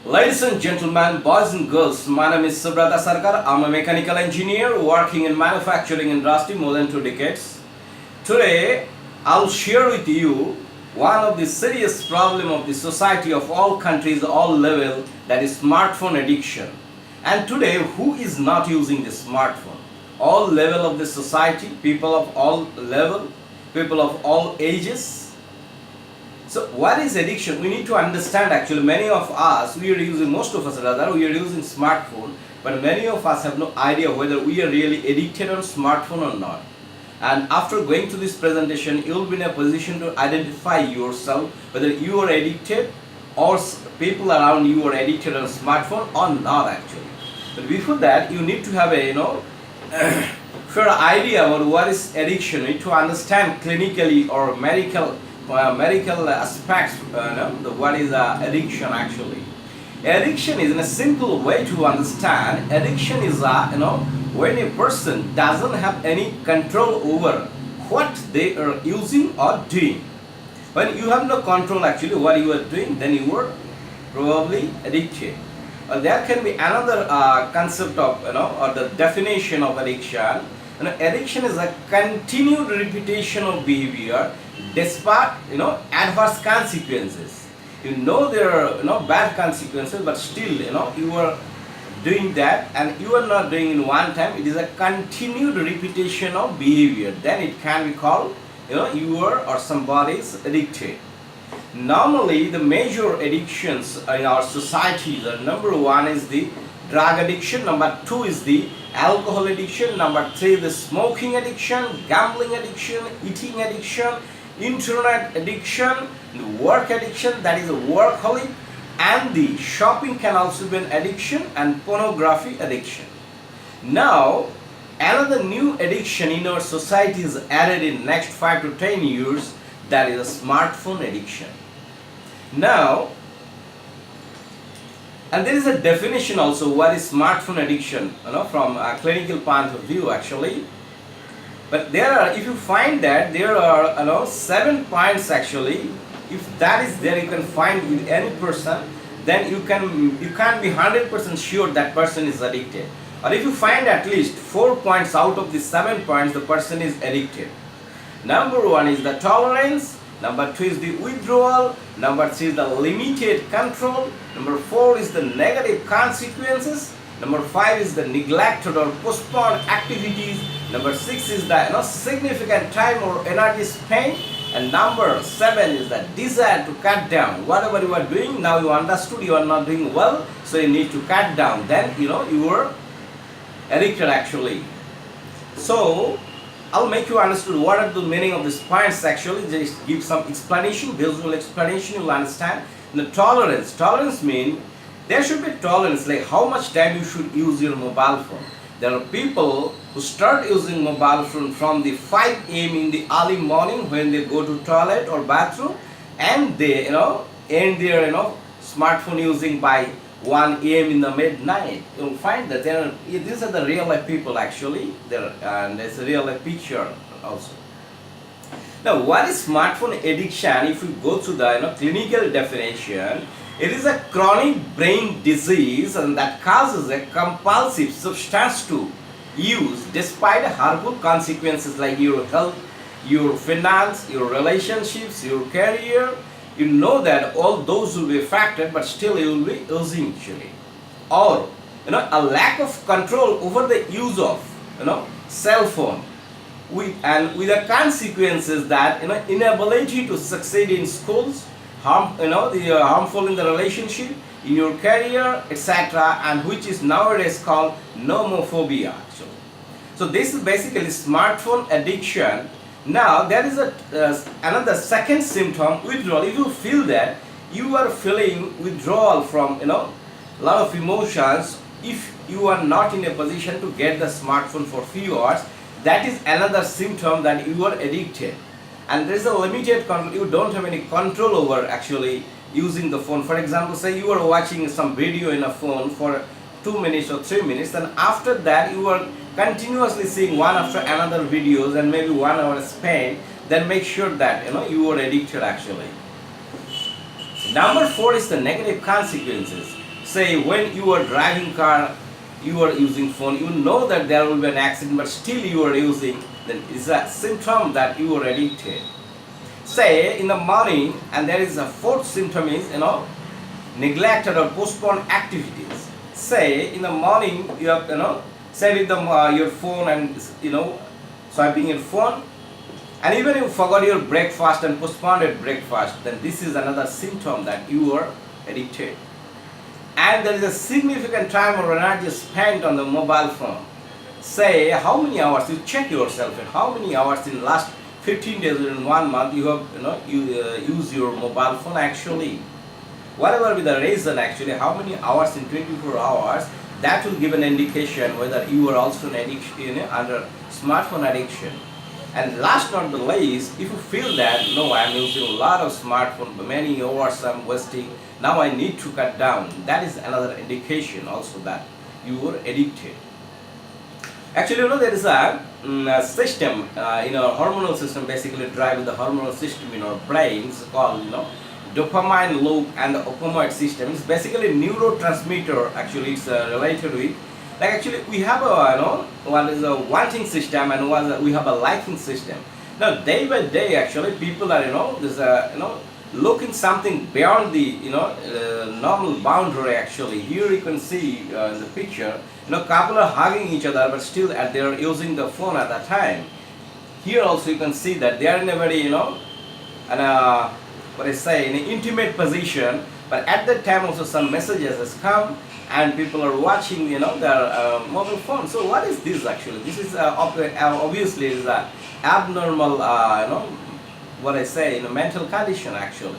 Ladies and gentlemen, boys and girls, my name is Subrata Sarkar. I'm a mechanical engineer working in manufacturing industry more than 2 decades. Today, I'll share with you one of the serious problem of the society of all countries, all level, that is smartphone addiction. And today, who is not using the smartphone? All level of the society, people of all level, people of all ages. So what is addiction? We need to understand actually many of us, most of us rather, we are using smartphone, but many of us have no idea whether we are really addicted on smartphone or not. And after going to this presentation, you will be in a position to identify yourself whether you are addicted or people around you are addicted on smartphone or not actually. But before that, you need to have a fair idea about what is addiction. You need to understand clinically or medical aspects, what is addiction actually. Addiction is in a simple way to understand. Addiction is when a person doesn't have any control over what they are using or doing. When you have no control actually what you are doing, then you are probably addicted. There can be another concept of or the definition of addiction. Addiction is a continued repetition of behavior despite adverse consequences. There are bad consequences, but still you are doing that, and you are not doing in one time. It is a continued repetition of behavior. Then it can be called you are or somebody is addicted. Normally, the major addictions in our society, the number one is the drug addiction, number two is the alcohol addiction, number three the smoking addiction, gambling addiction, eating addiction, internet addiction, the work addiction, that is a workaholic, and the shopping can also be an addiction, and pornography addiction. Now, another new addiction in our society is added in next 5 to 10 years, that is a smartphone addiction. Now, and there is a definition also what is smartphone addiction, from a clinical point of view actually. But if you find that there are 7 points actually, if that is there you can find with any person, then you can't be 100% sure that person is addicted. Or if you find at least 4 points out of the 7 points, the person is addicted. Number one is the tolerance. Number two is the withdrawal. Number three is the limited control. Number four is the negative consequences. Number five is the neglected or postponed activities. Number six is the significant time or energy spent. And number seven is the desire to cut down. Whatever you are doing, now you understood you are not doing well, so you need to cut down. Then you are addicted actually. So I'll make you understand what are the meaning of these points actually. Just give some explanation, visual explanation, you'll understand. The tolerance means there should be tolerance, like how much time you should use your mobile phone. There are people who start using mobile phone from the 5 a.m. in the early morning when they go to toilet or bathroom, and they end their smartphone using by 1 a.m. in the midnight. You'll find that these are the real life people actually. And there's a real life picture also. Now, what is smartphone addiction? If we go to the clinical definition, it is a chronic brain disease and that causes a compulsive substance to use despite harmful consequences like your health, your finance, your relationships, your career. You know that all those will be affected, but still you will be using actually. Or a lack of control over the use of cell phone, with the consequences that inability to succeed in schools, harmful in the relationship, in your career, etc., and which is nowadays called nomophobia actually. So this is basically smartphone addiction. Now there is another second symptom, withdrawal. If you feel that you are feeling withdrawal from a lot of emotions, if you are not in a position to get the smartphone for few hours, that is another symptom that you are addicted. And there is a limited control. You don't have any control over actually using the phone. For example, say you are watching some video in a phone for 2 minutes or 3 minutes, and after that you are continuously seeing one after another videos and maybe 1 hour spent, then make sure that you are addicted actually. Number 4 is the negative consequences. Say when you are driving car, you are using phone, you know that there will be an accident, but still you are using, then it's a symptom that you are addicted. Say in the morning, and there is a fourth symptom is, neglected or postponed activities. Say in the morning you have, say with your phone and, swiping your phone, and even you forgot your breakfast and postponed your breakfast, then this is another symptom that you are addicted. And there is a significant time or energy spent on the mobile phone. Say how many hours, you check yourself, and how many hours in last 15 days or in 1 month you have, use your mobile phone actually. Whatever be the reason actually, how many hours in 24 hours, that will give an indication whether you are also an addiction, under smartphone addiction. And last not the least, if you feel that, no, I am using a lot of smartphone, but many hours I am wasting, now I need to cut down, that is another indication also that you are addicted. Actually, there is a system in our hormonal system, basically drive the hormonal system in our brains called, dopamine loop and the opioid system. It's basically neurotransmitter. Actually, it's related with, like, actually we have a, one is a wanting system and we have a liking system. Now day by day actually people are, there's a, looking something beyond the, normal boundary. Actually here you can see in the picture, couple are hugging each other, but still they are using the phone at that time. Here also you can see that they are in a very, and what I say, in an intimate position, but at that time also some messages has come and people are watching, their mobile phone. So what is this actually? This is obviously is a abnormal, what I say, in a mental condition actually.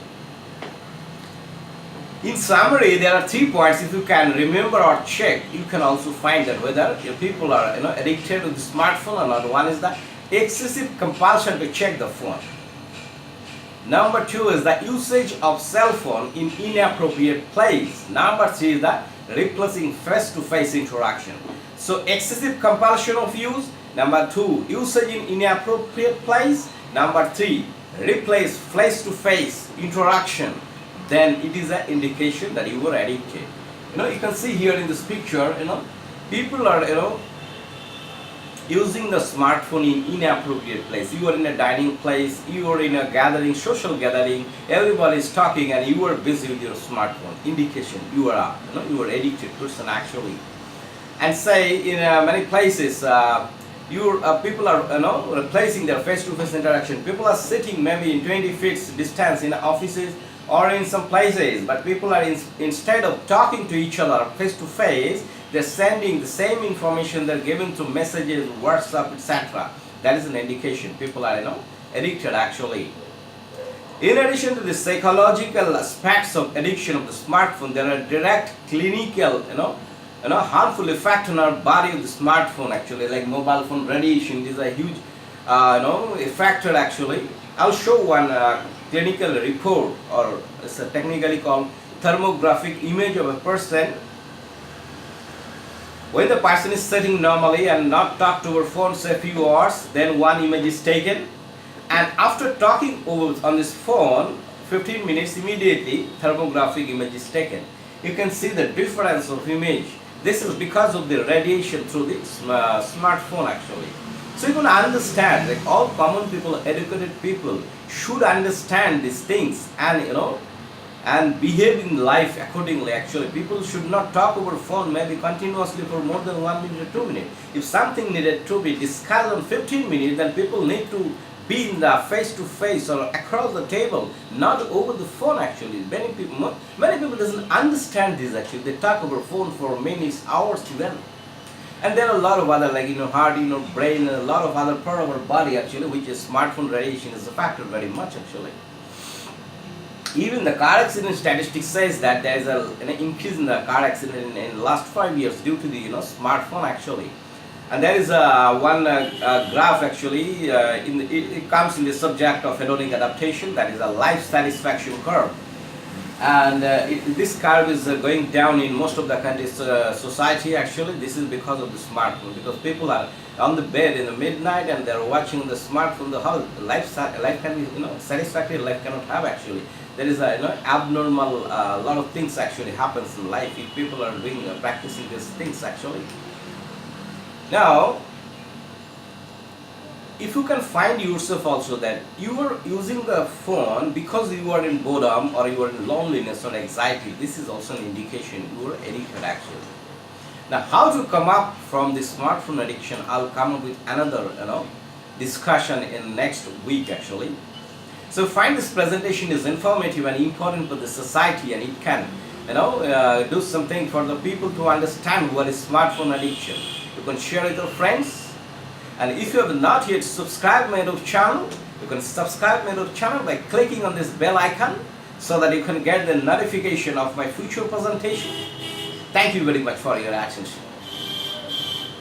In summary, there are 3 points. If you can remember or check, you can also find that whether your people are, addicted to the smartphone or not. One is the excessive compulsion to check the phone. Number 2 is the usage of cell phone in inappropriate place. Number 3 is the replacing face-to-face interaction. So excessive compulsion of use. Number 2, usage in inappropriate place. Number 3, replace face-to-face interaction. Then it is an indication that you were addicted. You can see here in this picture, people are, using the smartphone in inappropriate place. You are in a dining place, you are in a gathering, social gathering, everybody is talking and you are busy with your smartphone. Indication you are, you are addicted person actually. And say in many places, people are, replacing their face-to-face interaction. People are sitting maybe in 20 feet distance in offices or in some places, but people are instead of talking to each other face-to-face, they're sending the same information they're giving through messages, WhatsApp, etc. That is an indication people are, addicted actually. In addition to the psychological aspects of addiction of the smartphone, there are direct clinical, harmful effect on our body of the smartphone actually, like mobile phone radiation. These are huge, factor actually. I'll show one clinical report, or it's technically called thermographic image of a person. When the person is sitting normally and not talk to her phone say a few hours, then one image is taken, and after talking over on this phone 15 minutes, immediately thermographic image is taken. You can see the difference of image. This is because of the radiation through the smartphone actually. So you can understand, like all common people, educated people should understand these things and, and behave in life accordingly actually. People should not talk over phone maybe continuously for more than 1 minute or 2 minutes. If something needed to be discussed on 15 minutes, then people need to be in the face-to-face or across the table, not over the phone actually. Many people doesn't understand this actually. They talk over phone for minutes, hours even. And there are a lot of other, like, heart, brain, and a lot of other part of our body actually, which is smartphone radiation is a factor very much actually. Even the car accident statistics says that there is an increase in the car accident in the last 5 years due to the smartphone actually. And there is one graph actually, it comes in the subject of hedonic adaptation, that is a life satisfaction curve. And this curve is going down in most of the country's society actually. This is because of the smartphone, because people are on the bed in the midnight and they're watching the smartphone. The whole life can be, satisfactory life cannot have actually. there is a abnormal lot of things actually happens in life if people are doing practicing these things actually. Now, if you can find yourself also that you are using the phone because you are in boredom or you are in loneliness or anxiety, this is also an indication you are addicted actually. Now, how to come up from the smartphone addiction, I'll come up with another discussion in next week actually. So find this presentation is informative and important for the society, and it can do something for the people to understand what is smartphone addiction. You can share with your friends. And if you have not yet subscribed my YouTube channel, you can subscribe my YouTube channel by clicking on this bell icon so that you can get the notification of my future presentation. Thank you very much for your attention.